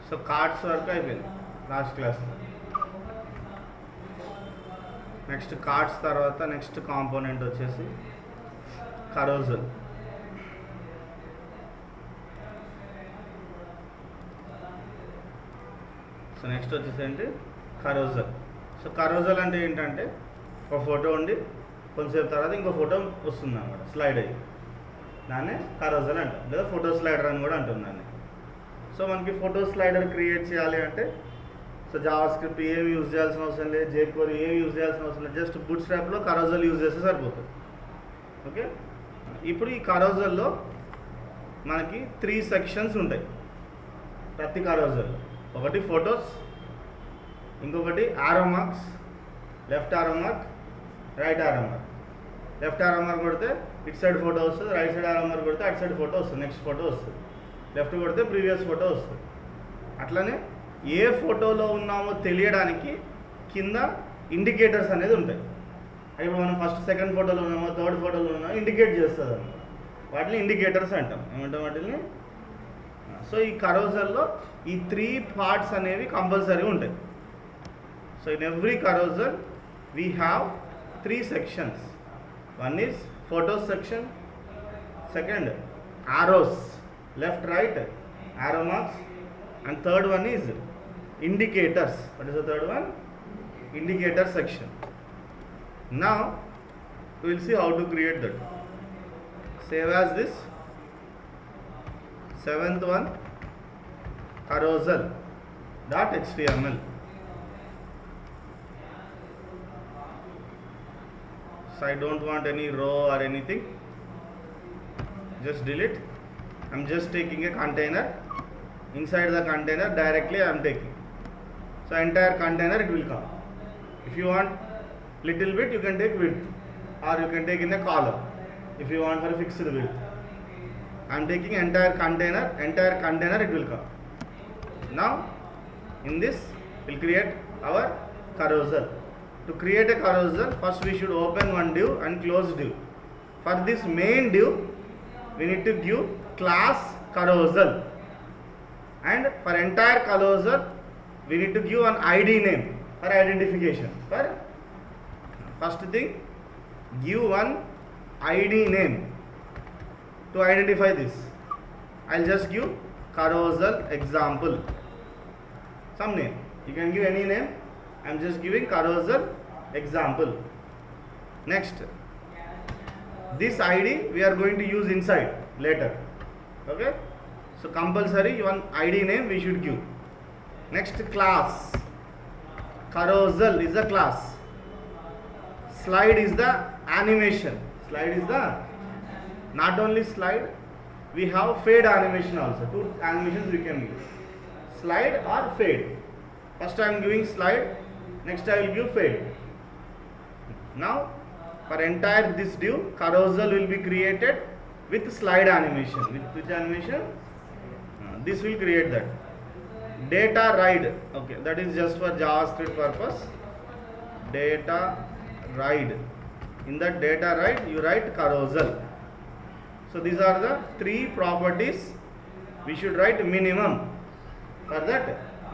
So cards వరకు అయిపోయింది last class. Next cards తర్వాత నెక్స్ట్ కాంపోనెంట్ వచ్చేసి carousel. సో నెక్స్ట్ వచ్చేసి ఏంటి carousel. సో carousel అంటే ఏంటంటే ఒక ఫోటో ఉండి కొంచెంసేపు తర్వాత ఇంకో ఫోటో వస్తుంది అన్నమాట, స్లైడ్ అయ్యి, దాన్నే carousel అంటాం, లేదా ఫోటో స్లైడర్ అని కూడా అంటుంది దాన్ని. సో మనకి ఫోటో స్లైడర్ క్రియేట్ చేయాలి అంటే సో జావాస్క్రిప్ట్ ఏమి యూజ్ చేయాల్సిన అవసరం లేదు, jQuery ఏమి యూజ్ చేయాల్సిన అవసరం లేదు, జస్ట్ బూట్స్ట్రాప్లో carousel యూజ్ చేస్తే సరిపోతుంది. ఓకే, ఇప్పుడు ఈ carouselలో మనకి 3 సెక్షన్స్ ఉంటాయి ప్రతి carousel. ఒకటి ఫొటోస్, ఇంకొకటి ఆరో మార్క్స్, లెఫ్ట్ ఆరో మార్క్, రైట్ ఆరో మార్క్. లెఫ్ట్ ఆరో మార్క్ కొడితే ఇటు సైడ్ ఫోటో వస్తుంది, రైట్ సైడ్ ఆరో మార్క్ కొడితే అటు సైడ్ ఫోటో వస్తుంది, నెక్స్ట్ ఫోటో వస్తుంది. లెఫ్ట్ కొడితే ప్రీవియస్ ఫోటో వస్తుంది. అట్లనే ఏ ఫోటోలో ఉన్నామో తెలియడానికి కింద ఇండికేటర్స్ అనేది ఉంటాయి. ఇప్పుడు మనం ఫస్ట్ సెకండ్ ఫోటోలో ఉన్నామో థర్డ్ ఫోటోలో ఉన్నామో ఇండికేట్ చేస్తుంది అన్నమాట, వాటిని ఇండికేటర్స్ అంటాం. ఏమంటాం వాటిని? సో ఈ carouselలో ఈ 3 పార్ట్స్ అనేవి కంపల్సరీ ఉంటాయి. So in every carousel we have 3 sections. One is photos section, second arrows, left right arrow marks, and third one is indicators. What is the third one? Indicator section. Now we will see how to create that. Save as this. 7th one, carousel.html. So I don't want any row or anything, just delete. I'm just taking a container. Inside the container directly I am taking, so entire container it will come. If you want little bit you can take width, or you can take in a column if you want for a fixed width. I am taking entire container it will come. Now in this we'll create our carousel. To create a carousel, first we should open one div and close div. For this main div we need to give class carousel, and for entire carousel we need to give an ID name for identification. For first thing, give one ID name to identify this. I'll just give carousel example, some name. You can give any name. I'm just giving carousel example. Next, this ID we are going to use inside later. Okay, so compulsory one ID name we should give. Next, class. Carousel is the class. Slide is the animation. Slide is the, not only slide, we have fade animation also. 2 animations we can use, slide or fade. First I am giving slide, next I will give fade. Now for entire this div, carousel will be created with slide animation. With which animation? This will create that. Data ride, okay, that is just for JavaScript purpose. Data ride. In that data ride you write carousel. So these are the 3 properties we should write minimum for that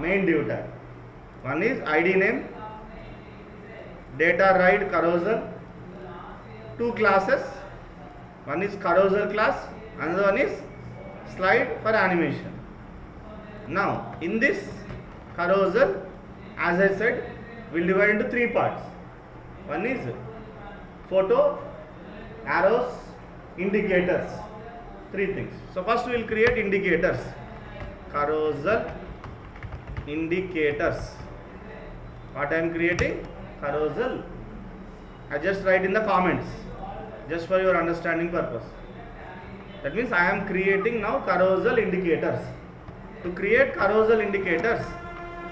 main div tag. One is ID name, data ride carousel, 2 classes. One is carousel class, another one is slide for animation. Now in this carousel, as I said, we'll divide into 3 parts. One is photo, arrows, indicators, 3 things. So first we will create indicators. Carousel indicators. What I am creating? Carousel. I just write in the comments, just for your understanding purpose. That means I am creating now carousel indicators. To create carousel indicators,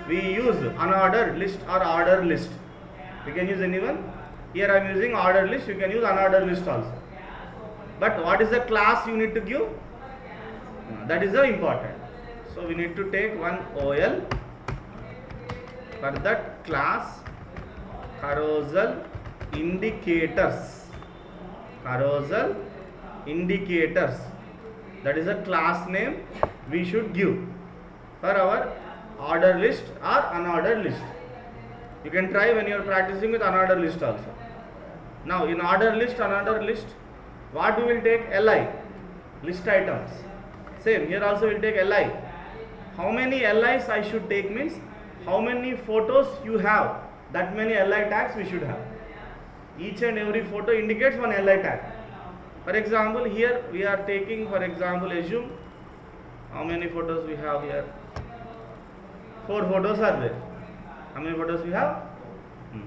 we use unordered list or ordered list. You can use anyone. Here I am using ordered list. You can use unordered list also. But what is the class you need to give? That is the important. So we need to take one OL for that class carousel indicators. Carousel indicators. That is a class name we should give for our order list or unordered list. You can try when you are practicing with unordered list also. Now in order list, unordered list, what we will take? Li, list items. Same here also we will take Li. How many Li's I should take means how many photos you have, that many Li tags we should have. Each and every photo indicates one Li tag. For example, here we are taking, for example, assume how many photos we have here. 4 photos are there. How many photos we have?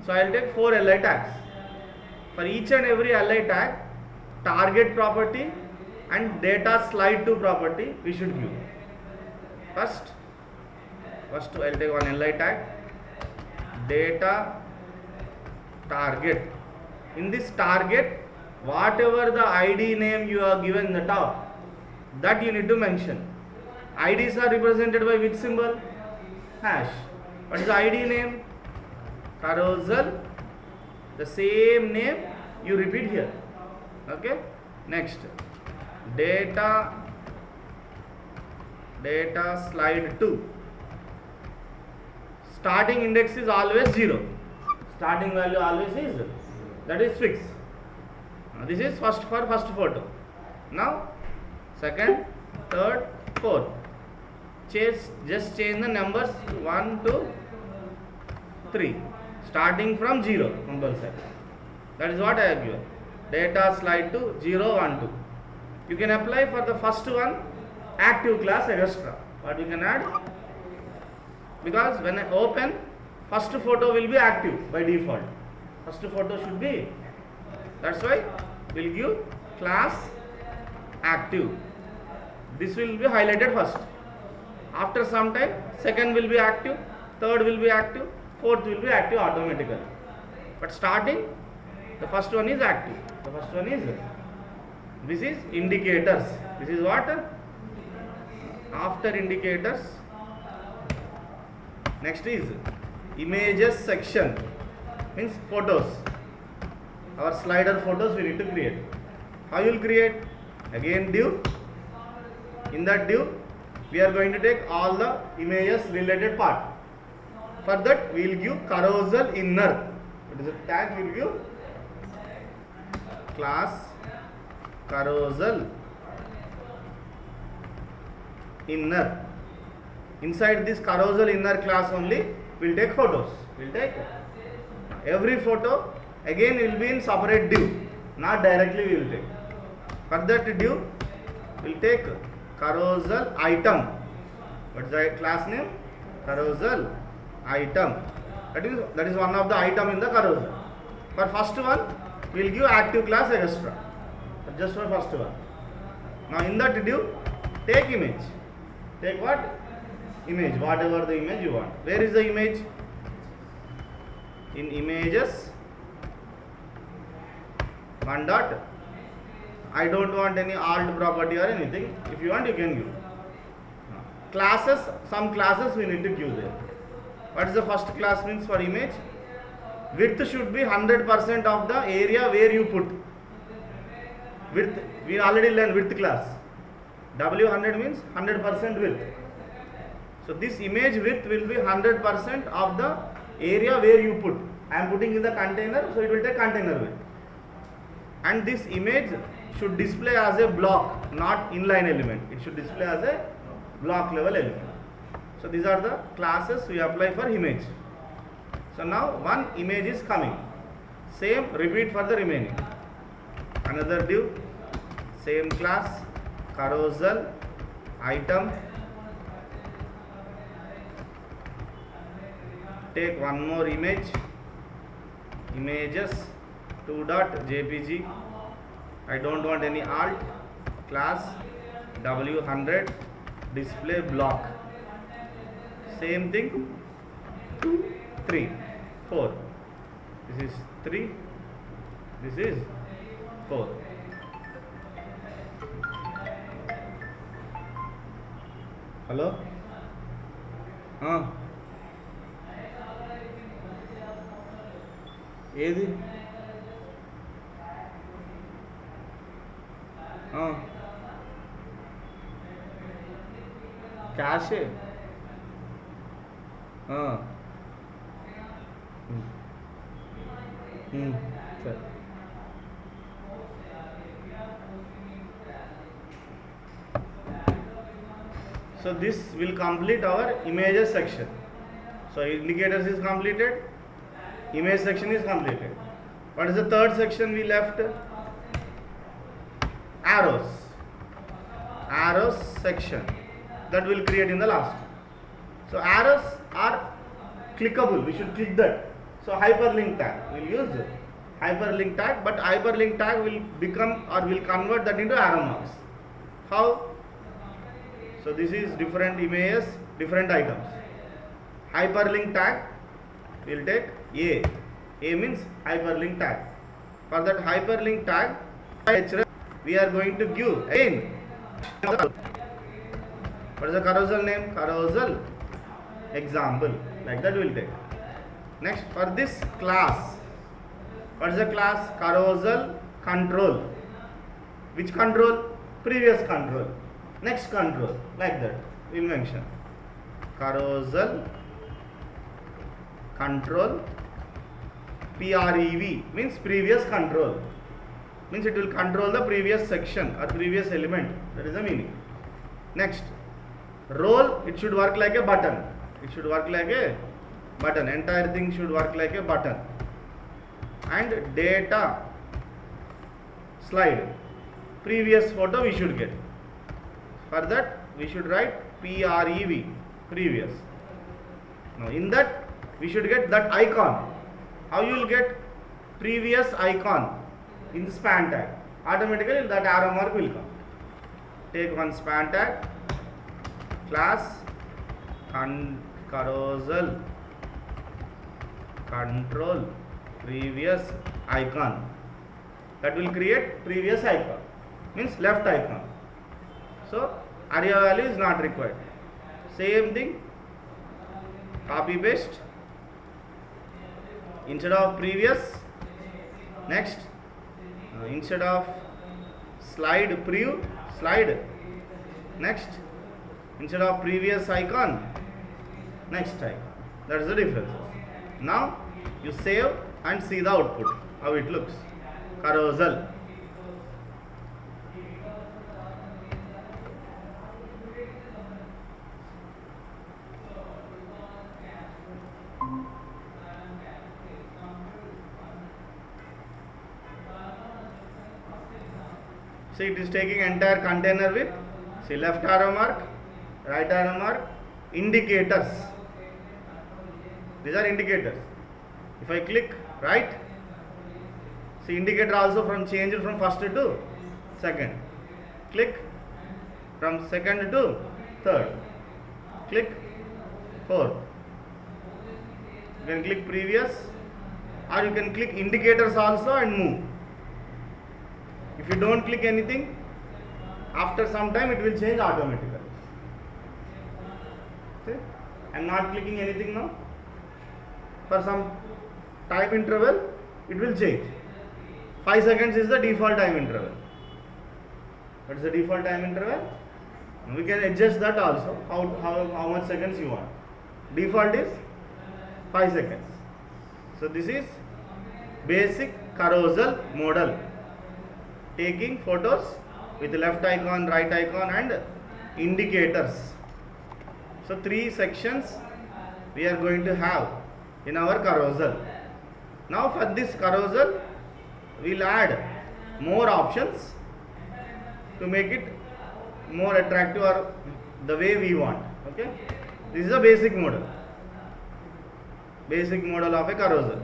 So I will take 4 Li tags. For each and every Li tag, target property and data slide to property we should give. First I will take one Li tag, data target. In this target, whatever the ID name you are given in the top, that you need to mention. IDs are represented by which symbol? Hash. What is the ID name? Carousel. The same name you repeat here. Okay. Next, data slide 2. Starting index is always 0. Starting value always is, that is fixed. This is first for first photo. Now second, third, fourth. Just change the numbers 1 to 3. Starting from 0 compulsory. That is what I have given. Data slide to 0, 1, 2. You can apply for the first one active class extra. What you can add? Because when I open, first photo will be active by default. First photo should be. That's why we'll give class active. This will be highlighted first. After some time, second will be active, third will be active, fourth will be active automatically. But starting, the first one is active. The first one is, this is indicators. This is what? After indicators, next is images section, means photos. Our slider photos we need to create. How you will create? Again div. In that div, we are going to take all the images related part. For that we will give carousel inner. What is the tag we will give? Class carousel inner. Inside this carousel inner class only we will take photos. We will take every photo. Again will be in separate div. Not directly we will take. For that div we will take carousel item. What is the class name? Carousel item. That is one of the item in the carousel. For first one we will give active class extra. Just for first one. Now in that div take image. Take what? Image. Whatever the image you want. Where is the image? In images. One dot. I don't want any alt property or anything. If you want, you can give. Classes, some classes we need to give there. What is the first class means for image? Width should be 100% of the area where you put. Width, we already learned width class. W100 means 100% width. So this image width will be 100% of the area where you put. I am putting in the container, so it will take container width. And this image should display as a block, not inline element. It should display as a block level element. So these are the classes we apply for image. So now one image is coming. Same repeat for the remaining. Another div, same class, carousel, item. Take one more image, images, 2.jpg. I don't want any alt, class, W100, display block. Same thing, 2, 3, 4. This is 3, this is 4. Hello? ఏది క్యాషే Ah. Sure. So this will complete our images section. So indicators is completed, image section is completed. What is the third section we left? Arrows. Arrows section that we'll create in the last. So arrows are clickable. We should click that. So hyperlink tag. We'll use hyperlink tag, but hyperlink tag will become or will convert that into arrow marks. How? So this is different images, different items. Hyperlink tag will take A. A means hyperlink tag. For that hyperlink tag, we are going to give again. What is the carousel name? Carousel example. Like that we'll take. Next, for this class, what is the class? Carousel control. Which control? Previous control. Next control. Like that we'll mention. Carousel control. PREV means previous control. Means it will control the previous section or previous element. That is the meaning. Next, role, it should work like a button. It should work like a button. Entire thing should work like a button. And data slide. Previous photo we should get. For that we should write PREV, previous. Now in that we should get that icon. How you will get previous icon? In the span tag. Automatically that arrow mark will come. Take one span tag, class carousel control previous icon. That will create previous icon. Means left icon. So area value is not required. Same thing. Copy paste. Instead of previous, next. Instead of slide preview, slide. Next, instead of previous icon, next icon. That is the difference. Now you save and see the output, how it looks. Carousel. See, it is taking entire container with, see, left arrow mark, right arrow mark, indicators. These are indicators. If I click right, see, indicator also from changed from first to second. Click from second to third. Click fourth. You can click previous, or you can click indicators also and move. If you don't click anything, after some time it will change automatically. See? I am not clicking anything now. For some time interval, it will change. 5 seconds is the default time interval. What is the default time interval? We can adjust that also, how much seconds you want. Default is 5 seconds. So this is basic carousel model. Taking photos with left icon, right icon and indicators. So 3 sections we are going to have in our carousel. Now for this carousel, we will add more options to make it more attractive or the way we want. Okay, this is a basic model. Basic model of a carousel.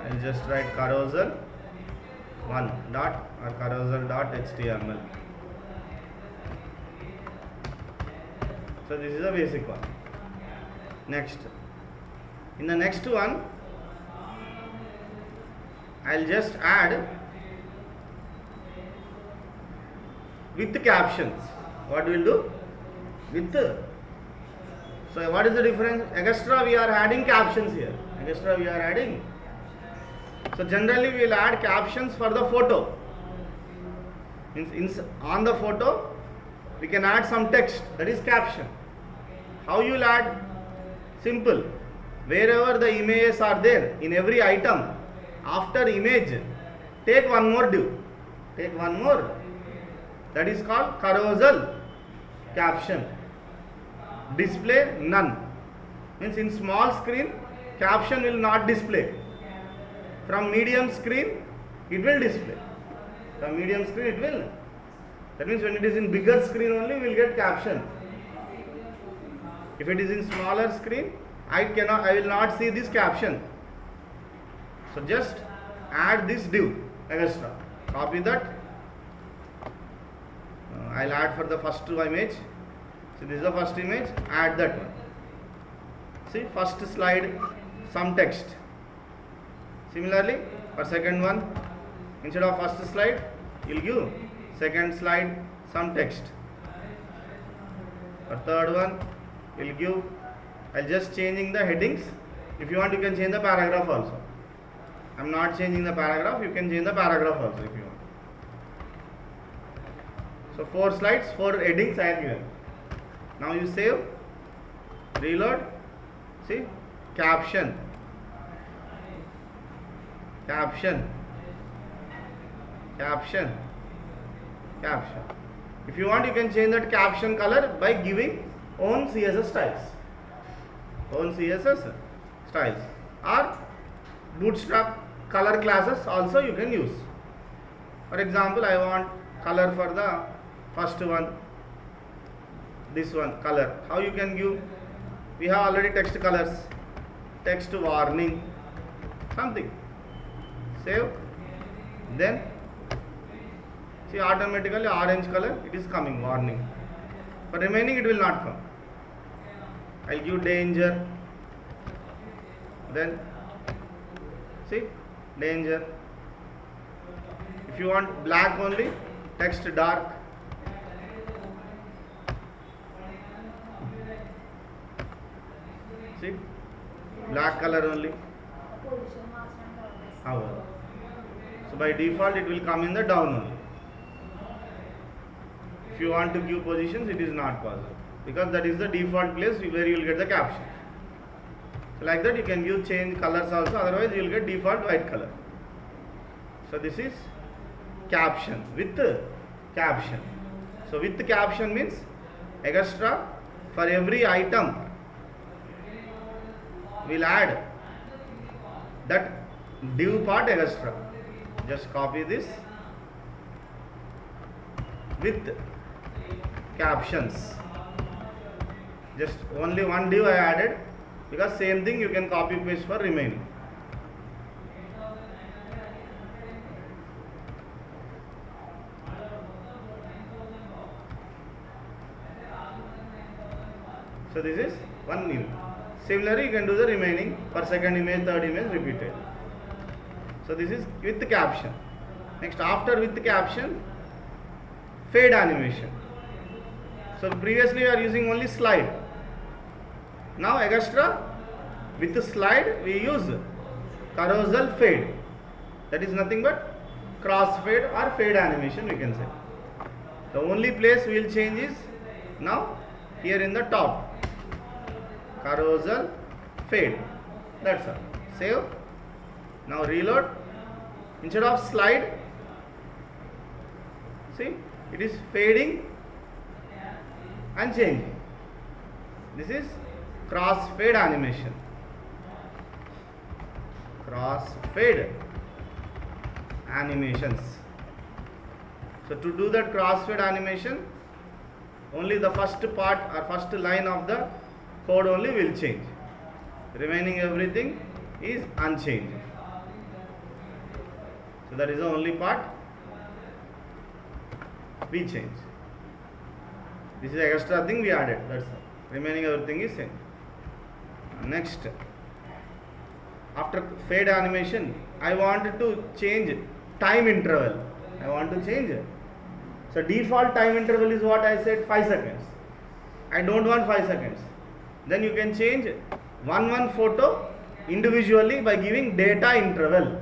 I'll just write carousel 1 dot or carousel dot html. So this is a basic one. Next, in the next one, I'll just add with captions. What we'll do? With So what is the difference? Extra we are adding captions here. Extra we are adding. So generally we will add captions for the photo. Means on the photo we can add some text, that is caption. How you will add? Simple. Wherever the images are there, in every item, after image, take one more div. Take one more. That is called carousel caption. Display none. Means in small screen, caption will not display. From medium screen, it will display. From medium screen, it will. That means when it is in bigger screen only, we will get caption. If it is in smaller screen, I will not see this caption. So just add this div extra. Copy that. I'll add for the first image. So this is the first image. Add that one. See, first slide, some text. Similarly, for second one, instead of first slide, you'll give second slide some text. For third one, you'll give. I'll just changing the headings. If you want, you can change the paragraph also. I'm not changing the paragraph. You can change the paragraph also if you want. So 4 slides, 4 headings I have given. Now you save, reload. See, caption, caption, caption, caption. If you want, you can change that caption color by giving own CSS styles. Own CSS styles or Bootstrap color classes also you can use. For example, I want color for the first one, this one color. How you can give? We have already text colors, text warning, something. Save. Then see, automatically orange color it is coming, warning. For remaining it will not come. I'll give danger. Then see, danger. If you want black only, text dark. See, black color only. So by default it will come in the down only. If you want to give positions, it is not possible because that is the default place where you will get the caption. So like that you can give change colors also, otherwise you will get default white color. So this is caption with caption. So with caption means extra for every item we'll add that div part extra. Just copy this with captions. Just only one div I added because same thing you can copy paste for remaining. So this is one new. Similarly, you can do the remaining for second image, third image, repeated. So this is with the caption. Next, after with the caption, fade animation. So previously we are using only slide. Now extra with the slide we use carousel fade. That is nothing but cross fade or fade animation we can say. The only place we will change is now here in the top. Carousel fade. That's all. Save. Now reload. Instead of slide, see, it is fading and changing. This is cross fade animation. Cross fade animations. So to do that cross fade animation, only the first part or first line of the code only will change. Remaining everything is unchanged. So that is the only part we change. This is the extra thing we added. That's all. Remaining everything is same. Next, after fade animation, I want to change time interval. I want to change it. So default time interval is what I said, 5 seconds. I don't want 5 seconds. Then you can change one photo individually by giving data interval.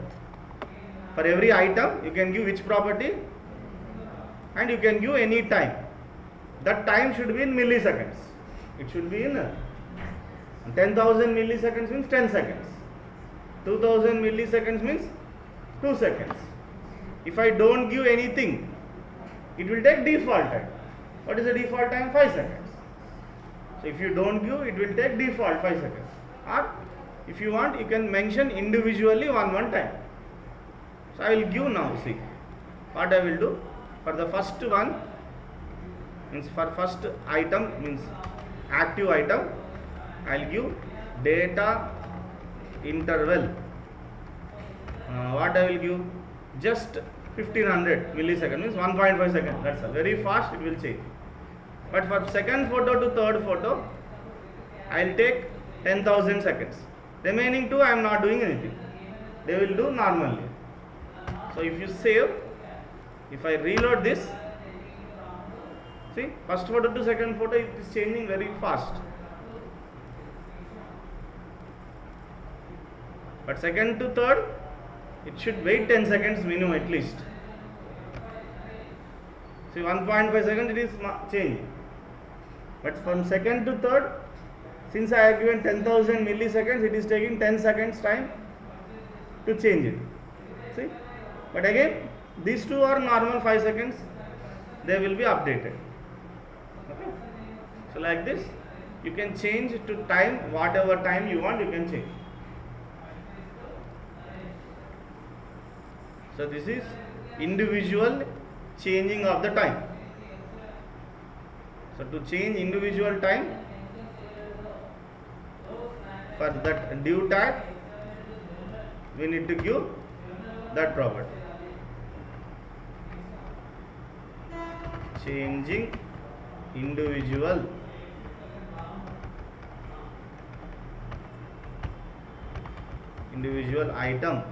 For every item you can give which property, and you can give any time. That time should be in milliseconds. It should be in 10,000 milliseconds means 10 seconds. 2000 milliseconds means 2 seconds. If I don't give anything, it will take default time. What is the default time? 5 seconds. So if you don't give, it will take default 5 seconds. Or if you want, you can mention individually one time. So I will give now. See what I will do. For the first one, means for first item, means active item, I will give data interval. What I will give? Just 1500 milliseconds, means 1.5 seconds. That's all. Very fast it will change. But for second photo to third photo, I will take 10,000 seconds. Remaining two, I am not doing anything. They will do normally. So if you save, if I reload this, see, first photo to second photo, it is changing very fast. But second to third, it should wait 10 seconds minimum at least. See, 1.5 seconds it is changing. But from second to third, since I have given 10,000 milliseconds, it is taking 10 seconds time to change it. See? But again, these two are normal 5 seconds. They will be updated. Okay? So like this, you can change to time, whatever time you want, you can change. So this is individual changing of the time. So to change individual time, for that div tag, we need to give that property. Changing individual item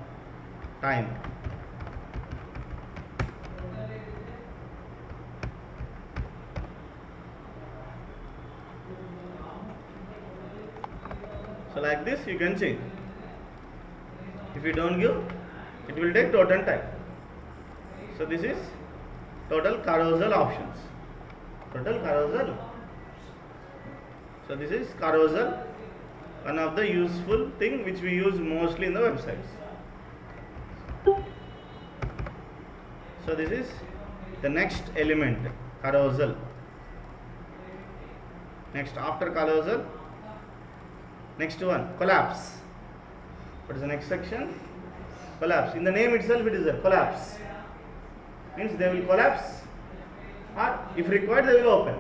time. So like this you can change. If you don't give, it will take total time. So this is total carousel options. Total carousel. So this is carousel, one of the useful thing which we use mostly in the websites. So this is the next element, carousel. Next, after carousel, next one, collapse. What is the next section? Collapse. In the name itself it is a collapse. Means they will collapse, or if required they will open.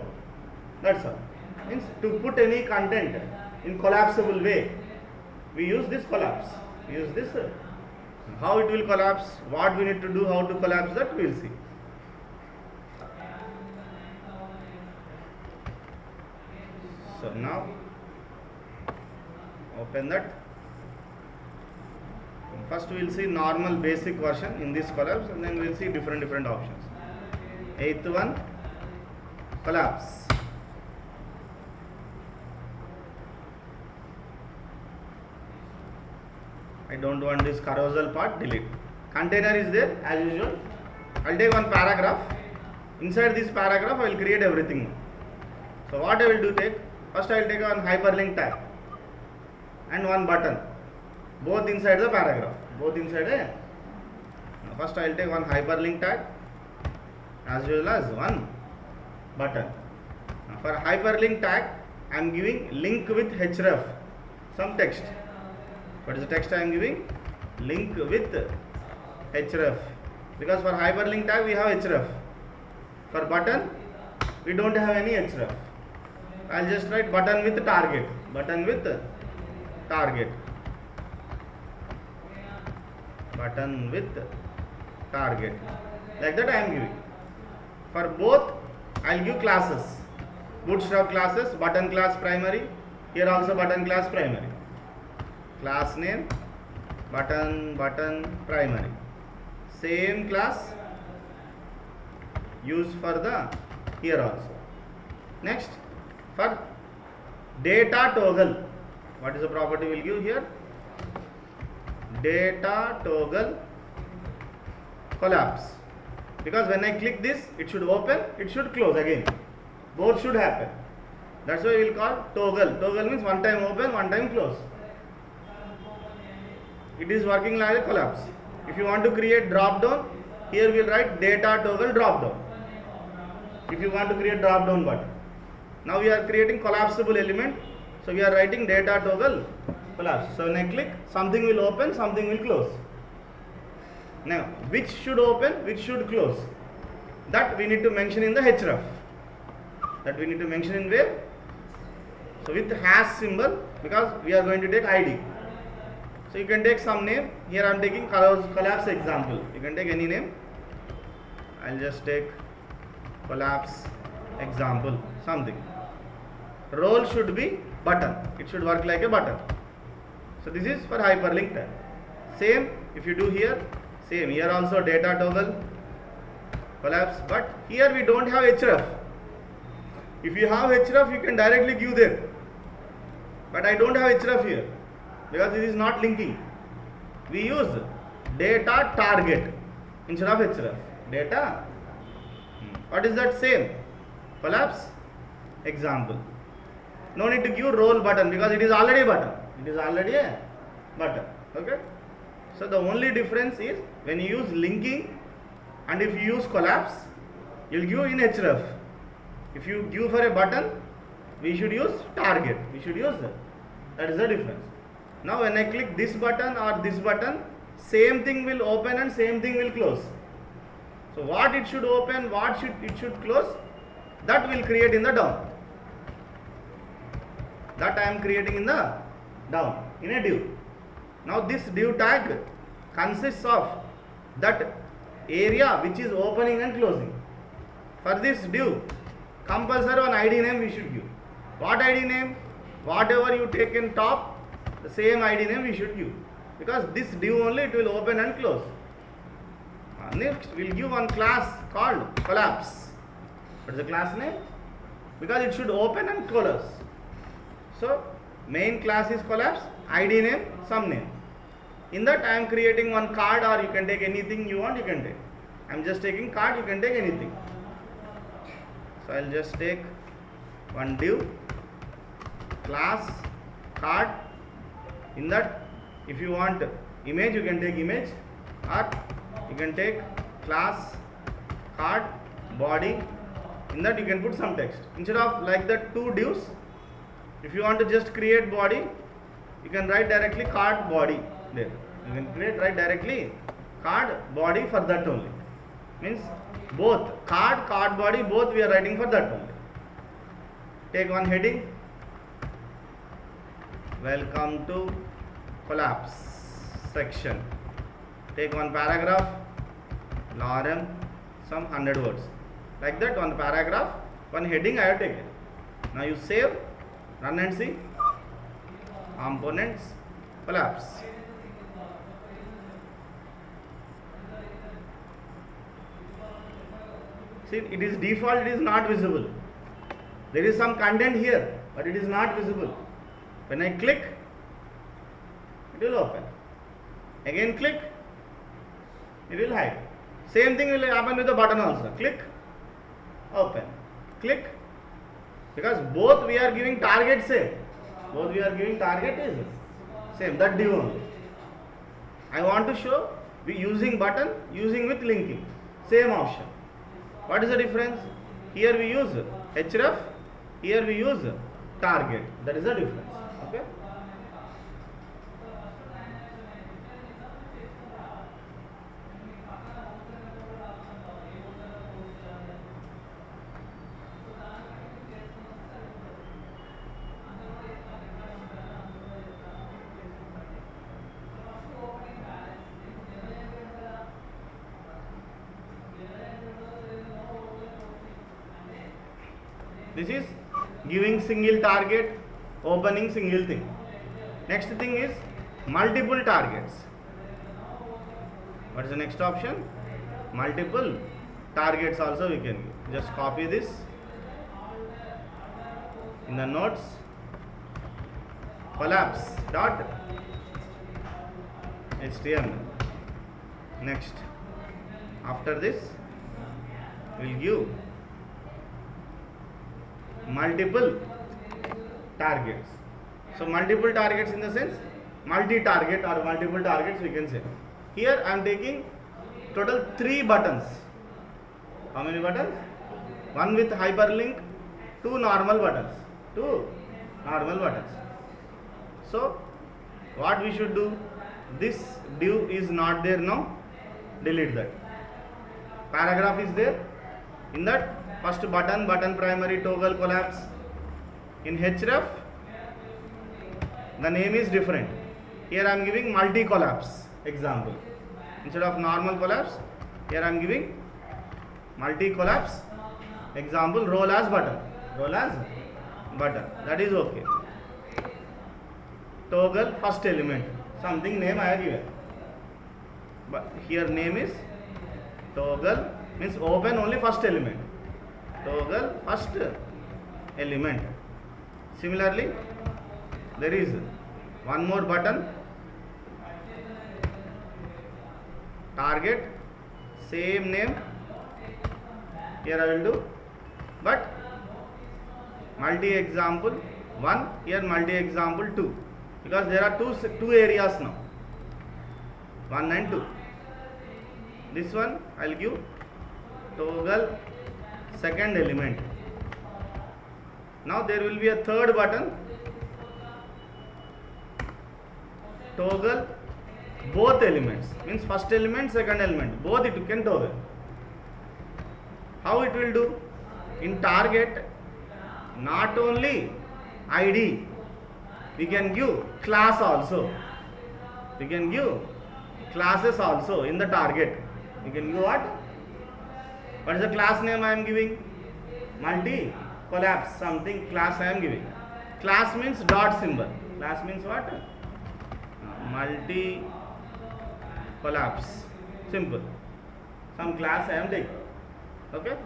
That's all. Means to put any content in collapsible way, we use this collapse. We use this. How it will collapse, what we need to do, how to collapse, that we will see. So now open that. First we will see normal basic version in this collapse, and then we will see different options. Eighth one, collapse. I don't want this carousel part, delete. Container is there as usual. I will take one paragraph. Inside this paragraph I will create everything. So what I will do, first I will take one hyperlink tag and one button, both inside the paragraph, both inside first I will take one hyperlink tag as well as one button. For hyperlink tag I am giving link with href, some text. What is the text I am giving? Link with href, because for hyperlink tag we have href. For button we don't have any href. I will just write button with target, button with target, button with target. Like that I am giving. For both I will give classes, bootstrap classes, button class primary, here also button class primary, class name button primary, same class used for the here also. Next, for data toggle. What is the property we'll give here? Data toggle collapse. Because when I click this, it should open, it should close again. Both should happen. That's why we'll call toggle. Toggle means one time open, one time close. It is working like a collapse. If you want to create drop down, here we'll write data toggle drop down. If you want to create drop down button. Now we are creating collapsible element. So we are writing data toggle collapse. So when I click, something will open, something will close. Now, which should open, which should close? That we need to mention in the href. That we need to mention in where? So with hash symbol, because we are going to take ID. So you can take some name. Here I am taking collapse example. You can take any name. I'll just take collapse example, something. Role should be button. It should work like a button. So this is for hyperlink tag. Same if you do here, same here also data toggle collapse, but here we don't have href. If you have href, you can directly give there. But I don't have href here because it is not linking. We use data target instead of href. Data. What is that? Same. Collapse example. No need to give role button because it is already a button. It is already a button. Okay. So the only difference is when you use linking and if you use collapse, you will give in href. If you give for a button, we should use target. We should use that. That is the difference. Now when I click this button or this button, same thing will open and same thing will close. So what it should open, what it should close, that will create in the down. That I am creating in the down, in a div. Now this div tag consists of that area which is opening and closing. For this div, compulsory one ID name we should give. What ID name? Whatever you take in top, the same ID name we should give. Because this div only it will open and close. Next we will give one class called collapse. What is the class name? Because it should open and close. So main class is collapse, ID name, some name. In that I am creating one card, or you can take anything you want, you can take. I am just taking card, you can take anything. So I will just take one div, class, card. In that if you want image, you can take image, or you can take class, card, body. In that you can put some text. Instead of like that two divs, if you want to just create body, you can write directly card body there. You can write directly card body for that only. Means both card, card body, both we are writing for that only. Take one heading. Welcome to collapse section. Take one paragraph. Lorem, some 100 words. Like that, one paragraph, one heading I have taken. Now you save, run and see. Components, collapse. See, it is default, it is not visible. There is some content here, but it is not visible. When I click, it will open. Again click, it will hide. Same thing will happen with the button also. Click, open, click. Because both we are giving target same. Both we are giving target is same, that div only. I want to show we using button, using with linking. Same option. What is the difference? Here we use href, here we use target. That is the difference. Okay. This is giving single target, opening single thing. Next thing is multiple targets. What is the next option? Multiple targets also we can give. Just copy this in the notes. collapse dot html. Next, after this we'll give multiple targets. So multiple targets in the sense multi-target or multiple targets we can say. Here I am taking total 3 buttons. How many buttons? 1 with hyperlink, 2 normal buttons. 2 normal buttons. So what we should do? This div is not there now. Delete that. Paragraph is there. In that first button primary toggle collapse. In href the name is different. Here I am giving multi collapse example. Instead of normal collapse, here I am giving multi collapse example. Roll as button. That is okay. Toggle first element. Something name I have given. But here name is toggle, means open only first element. Toggle first element. Similarly, there is one more button, target, same name. Here I will do, but multi example 1, here multi example 2, because there are two areas now, 1 and 2. This one I will give toggle second element. Now there will be a third button, toggle both elements, means first element, second element, both it can toggle. How it will do? In target, not only ID, we can give class also. We can give classes also in the target. We can give what? What is the class name I am giving? Multi collapse something class I am giving. Class means dot symbol. Class means what? Multi collapse. Simple. Some class I am taking. Okay.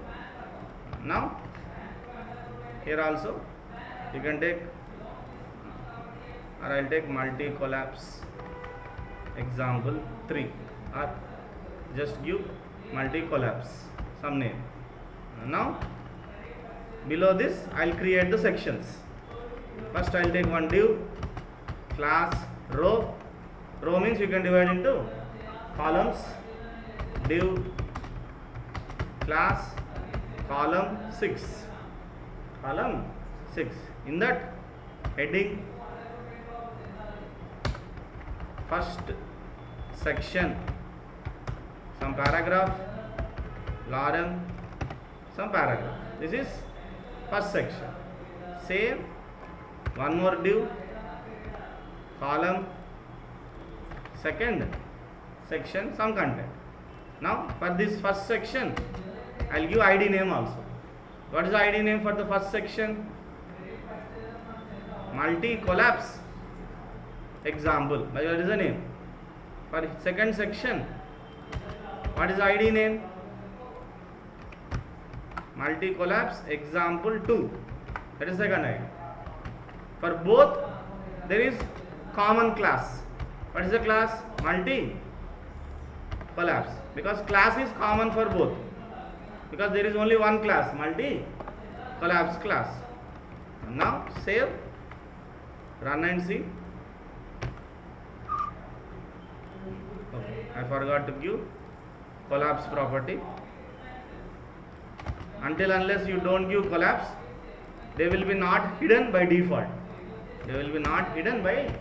Now here also you can take, or I will take multi collapse example 3, or just give multi collapse some name. Now below this I will create the sections. First I will take one div, class, row. Row means you can divide into columns, div, class, column 6. In that heading, first section, some paragraph, lorem, some paragraph. This is first section. Same, one more div, column, second section, some content. Now for this first section I will give ID name also. What is the ID name for the first section? Multi collapse example. What is the name? For second section, what is the ID name? Multi collapse example 2. That is second ID. For both there is common class. What is the class? Multi collapse, because class is common for both, because there is only one class, multi collapse class. Now save, run and see. Okay, I forgot to give collapse property. Until unless you don't give collapse, they will be not hidden by default. They will be not hidden by.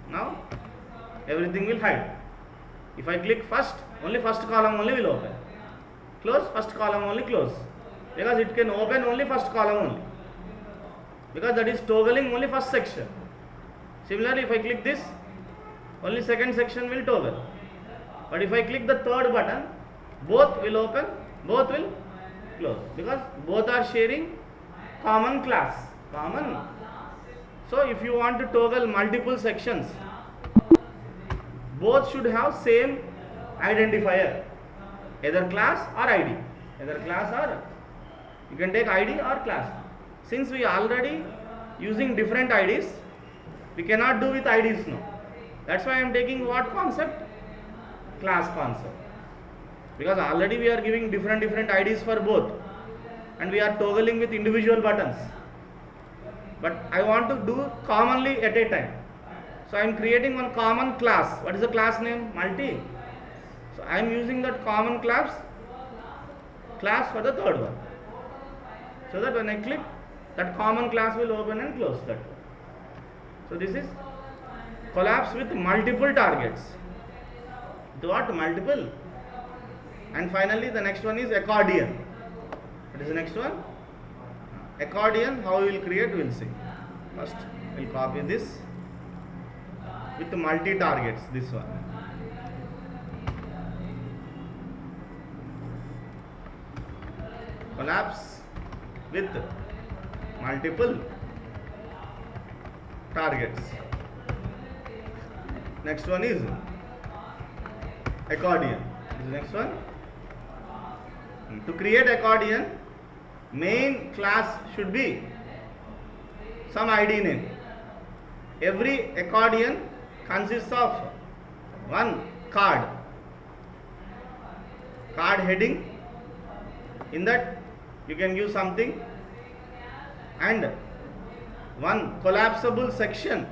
Now everything will hide. If I click first, only first column only will open. Close, first column only close, because it can open only first column only, because that is toggling only first section. Similarly, if I click this, only second section will toggle. But if I click the third button, both will open, both will close, because both are sharing common class. So if you want to toggle multiple sections, both should have same identifier, either class or ID. Either class or, you can take ID or class. Since we already using different IDs, We cannot do with IDs now. That's why I am taking what concept? Class concept. Because already we are giving different IDs for both, and we are toggling with individual buttons. But I want to do commonly at a time. So I am creating one common class. What is the class name? Multi. So I am using that common class for the third one. So that when I click, that common class will open and close that. So this is collapse with multiple targets. What? Multiple. And finally the next one is accordion. What is the next one? Accordion. How we will create, we will see. First we will copy this with multi targets, this one. Collapse with multiple targets. Next one is accordion. This is the next one. To create accordion, main class should be some ID name. Every accordion consists of one card heading. In that you can use something, and one collapsible section,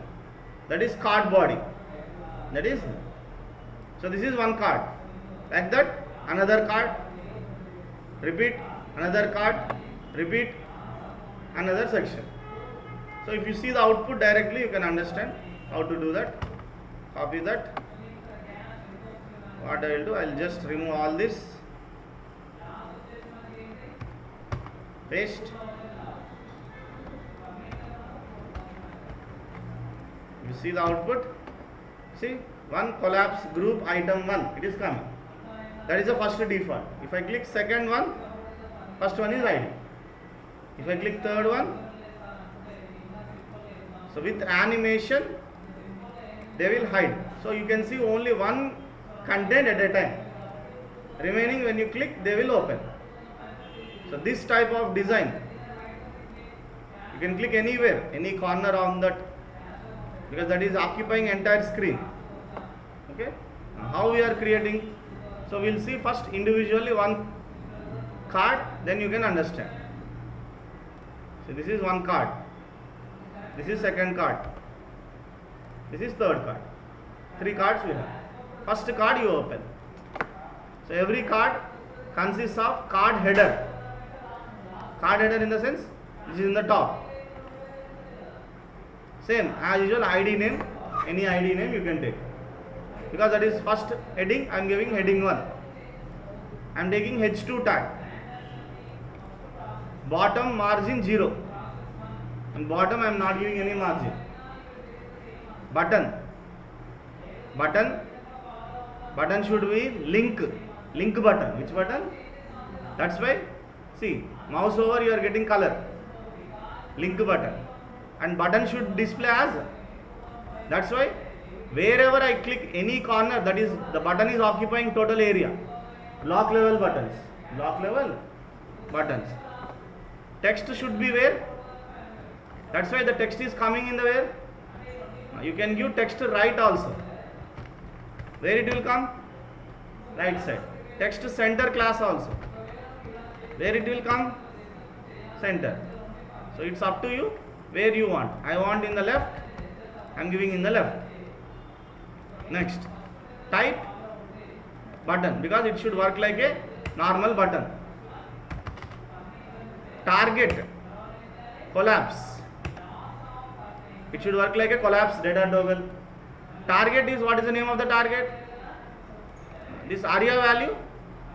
that is card body. That is, so this is one card. Like that, another card, repeat, another card, repeat, another section. So if you see the output directly, you can understand how to do that. Copy that. What I will do, I will just remove all this, paste. You see the output. See, one collapse group item 1, it is coming. That is the first default. If I click second one, first one is ID. If I click third one, so with animation they will hide. So you can see only one content at a time. Remaining, when you click, they will open. So this type of design, you can click anywhere, any corner on that, because that is occupying entire screen. Okay. Now how we are creating? So we will see first individually one card, then you can understand. So this is one card, this is second card, this is third card. 3 cards we have. First card you open. So every card consists of card header. Card header in the sense, this is in the top. Same as usual, ID name, any ID name you can take. Because that is first heading, I am giving heading 1. I am taking H2 tag. Bottom margin 0. And bottom I am not giving any margin. Button should be link button. Which button? That's why, see, mouse over, you are getting color, link button, and button should display as. That's why wherever I click any corner, that is, the button is occupying total area. Block level buttons. Text should be where? That's why the text is coming in the where? You can give text right also. Where it will come? Right side. Text center class also. Where it will come? Center. So it's up to you where you want. I want in the left, I am giving in the left. Next, type button, because it should work like a normal button. Target, collapse. It should work like a collapse data toggle. Target is, what is the name of the target? This ARIA value,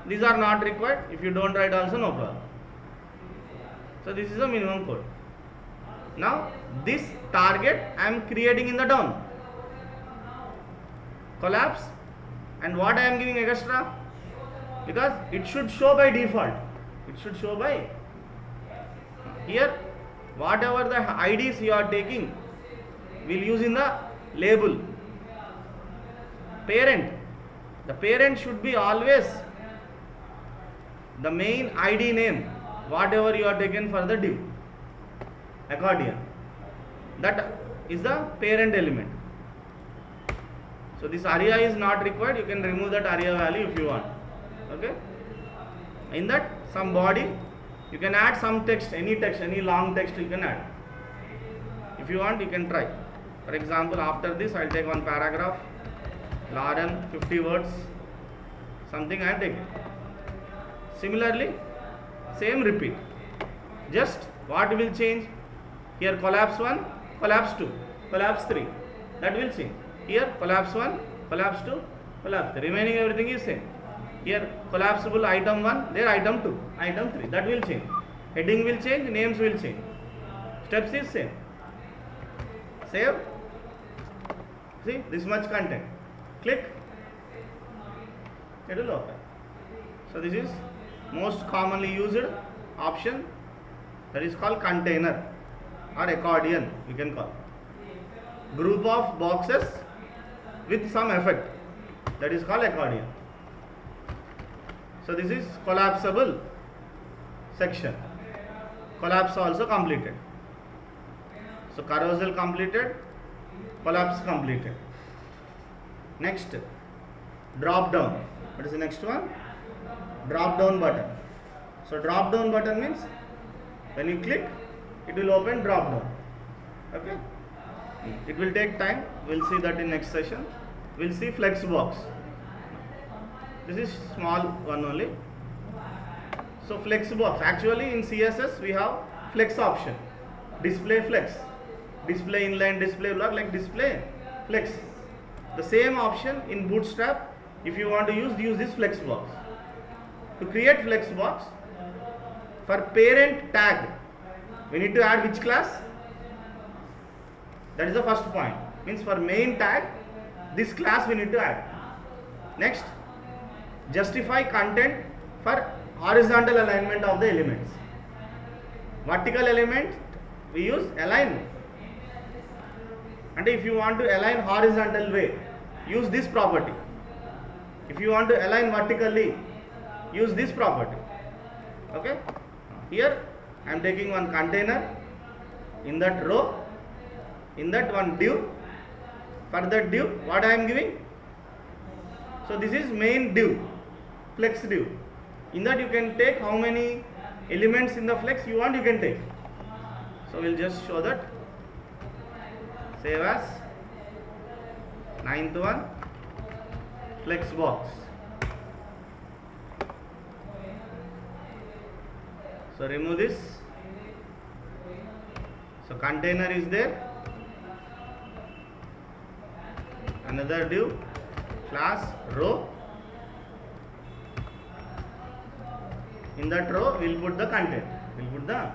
these are not required. If you don't write also, no problem. So this is the minimum code. Now this target I am creating in the down. Collapse, and what I am giving extra? Because it should show by default. It should show by. Here, whatever the IDs you are taking, will use in the label. Parent. The parent should be always the main ID name, whatever you are taken for the div. Accordion. That is the parent element. So this area is not required. You can remove that area value if you want. Okay. In that some body, you can add some text, any long text you can add. If you want, you can try. For example, after this, I'll take one paragraph, lorem, 50 words, something I am taking. Similarly, same repeat. Just what will change? Here collapse 1, collapse 2, collapse 3. That will change. Here collapse 1, collapse 2, collapse 3. Remaining everything is same. Here collapsible item 1, there item 2, item 3. That will change. Heading will change, names will change. Steps is same. Save. See, this much content. Click. It will open. So this is most commonly used option, that is called container or accordion, you can call. Group of boxes with some effect, that is called accordion. So this is collapsible section. Collapse also completed. So carousel completed, collapse completed. Next, drop down. What is the next one? Drop down button. So drop down button means when you click, it will open drop down. Okay. It will take time. We'll see that in next session. We'll see Flexbox. This is small one only. So Flexbox. Actually in CSS we have flex option. Display flex. Display inline, display block, like display flex. The same option in Bootstrap. If you want to use this Flexbox. To create Flexbox, for parent tag, we need to add which class? That is the first point. Means for main tag, this class we need to add. Next, justify content for horizontal alignment of the elements. Vertical element, we use align. And if you want to align horizontal way, use this property. If you want to align vertically, use this property. Okay. Here I am taking one container, in that row, in that one div. For that div, what I am giving? So this is main div, flex div. In that you can take how many elements in the flex you want, you can take. So we'll just show that. Save as 9th one, Flexbox. So remove this. So container is there. Another div, class, row. In that row we will put the content. We will put the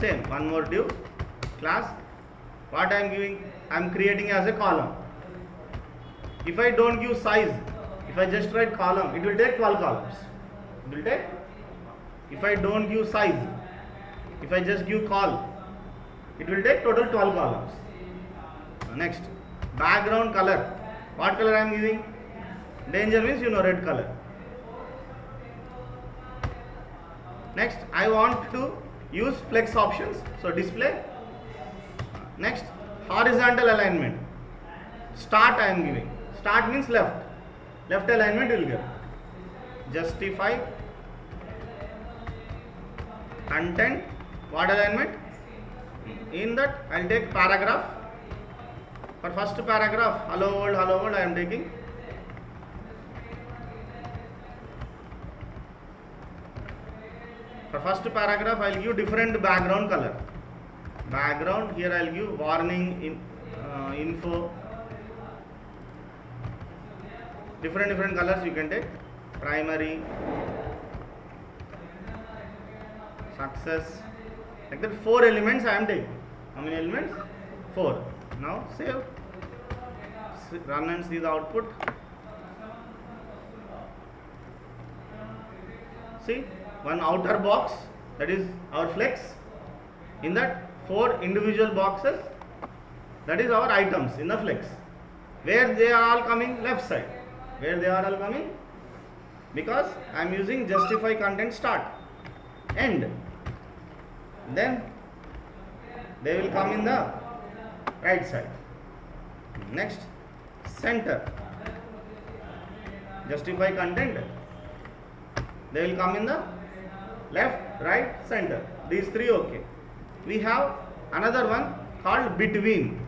same. One more div, class. What I am giving? I am creating as a column. If I don't give size, if I just write column, it will take 12 columns. It will take. If I don't give size, if I just give call, it will take total 12 columns. Next, background color. What color I am giving? Danger means you know red color. Next, I want to use flex options. So display. Next, horizontal alignment. Start I am giving. Start means left. Left alignment will give. Justify content. What alignment? In that I will take paragraph. For first paragraph, hello world I am taking. For first paragraph I will give different background color. Background, here I will give warning, info. Different colors you can take. Primary, success. Like that 4 elements I am taking. How many elements? 4. Now save. Run and see the output. See, one outer box, that is our flex. In that 4 individual boxes, that is our items in the flex. Where they are all coming? Left side. Where they are all coming? Because I am using justify content start, end. Then they will come in the right side. Next, center. Justify content. They will come in the left, right, center. These three okay. We have another one called between.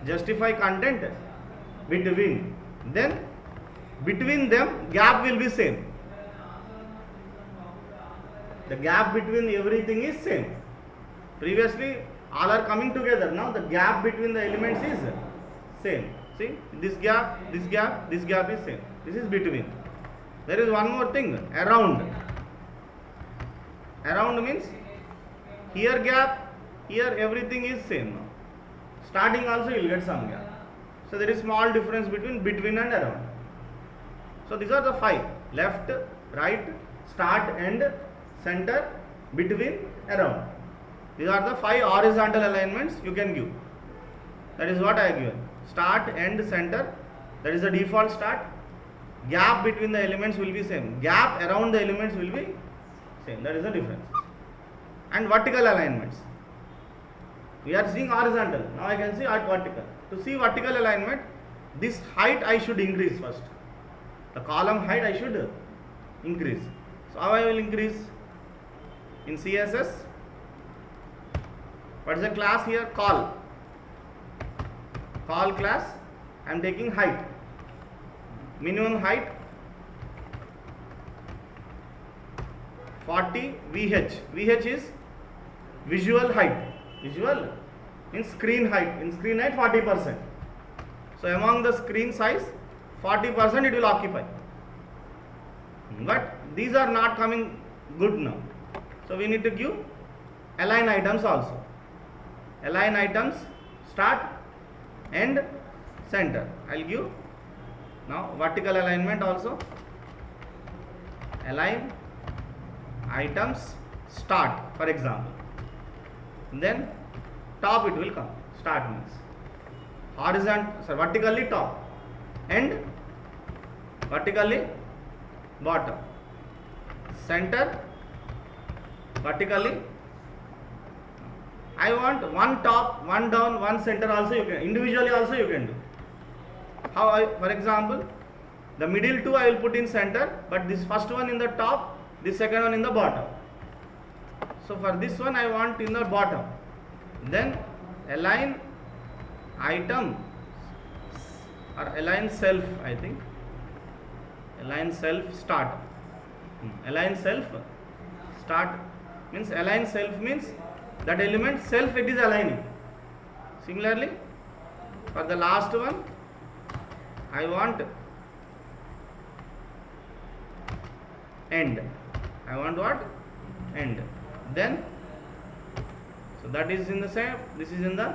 Justify content between. Then between them gap will be same. The gap between everything is same. Previously all are coming together. Now the gap between the elements is same. See, this gap is same. This is between. There is one more thing, around. Around means here gap, here everything is same now. Starting also you will get some gap. So there is small difference between and around. So these are the 5: left, right, start, end, center, between, around. These are the 5 horizontal alignments you can give. That is what I have given. Start, end, center. That is the default start. Gap between the elements will be same. Gap around the elements will be same. That is the difference. And vertical alignments. We are seeing horizontal. Now I can see at vertical. To see vertical alignment, this height I should increase first. The column height I should increase. So how I will increase? In CSS, what is the class here? Call. Call class. I am taking height. Minimum height 40 VH. VH is visual height. Visual means screen height. In screen height 40%. So among the screen size 40% it will occupy. But these are not coming good now. So we need to give align items also. Align items, start, end, center. I will give now vertical alignment also. Align items, start, for example. Then top it will come. Start means vertically top, end vertically bottom, center vertically. I want one top, one down, one center also you can. Individually also you can do. How for example, the middle two I will put in center, but this first one in the top, this second one in the bottom. So for this one I want in the bottom. Then align item or align self, I think. Align self start. Align self start means align self means that element self it is aligning. Similarly, for the last one I want end. I want what? End. Then so that is in the same. This is in the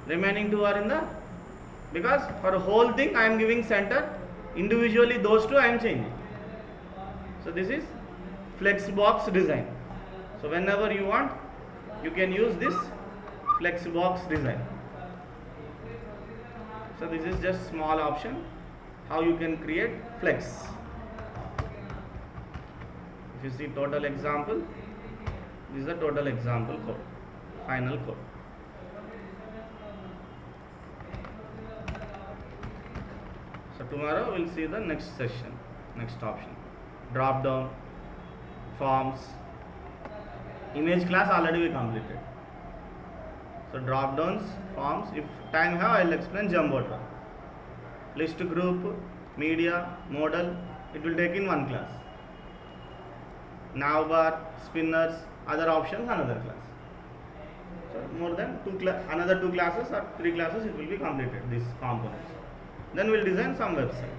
remaining two are in the, because for the whole thing I am giving center. Individually those two I am changing. So this is Flexbox design. So whenever you want, you can use this Flexbox design. So this is just small option how you can create flex. If you see total example, this is the total example code, final code. So tomorrow we'll see the next session, next option. Drop down, forms, image class already we completed. So drop downs, forms, if time have I will explain Jumbotron. List group, media, modal, it will take in one class. Navbar, spinners, other options another class. So more than another two classes or three classes it will be completed, these components. Then we'll design some website.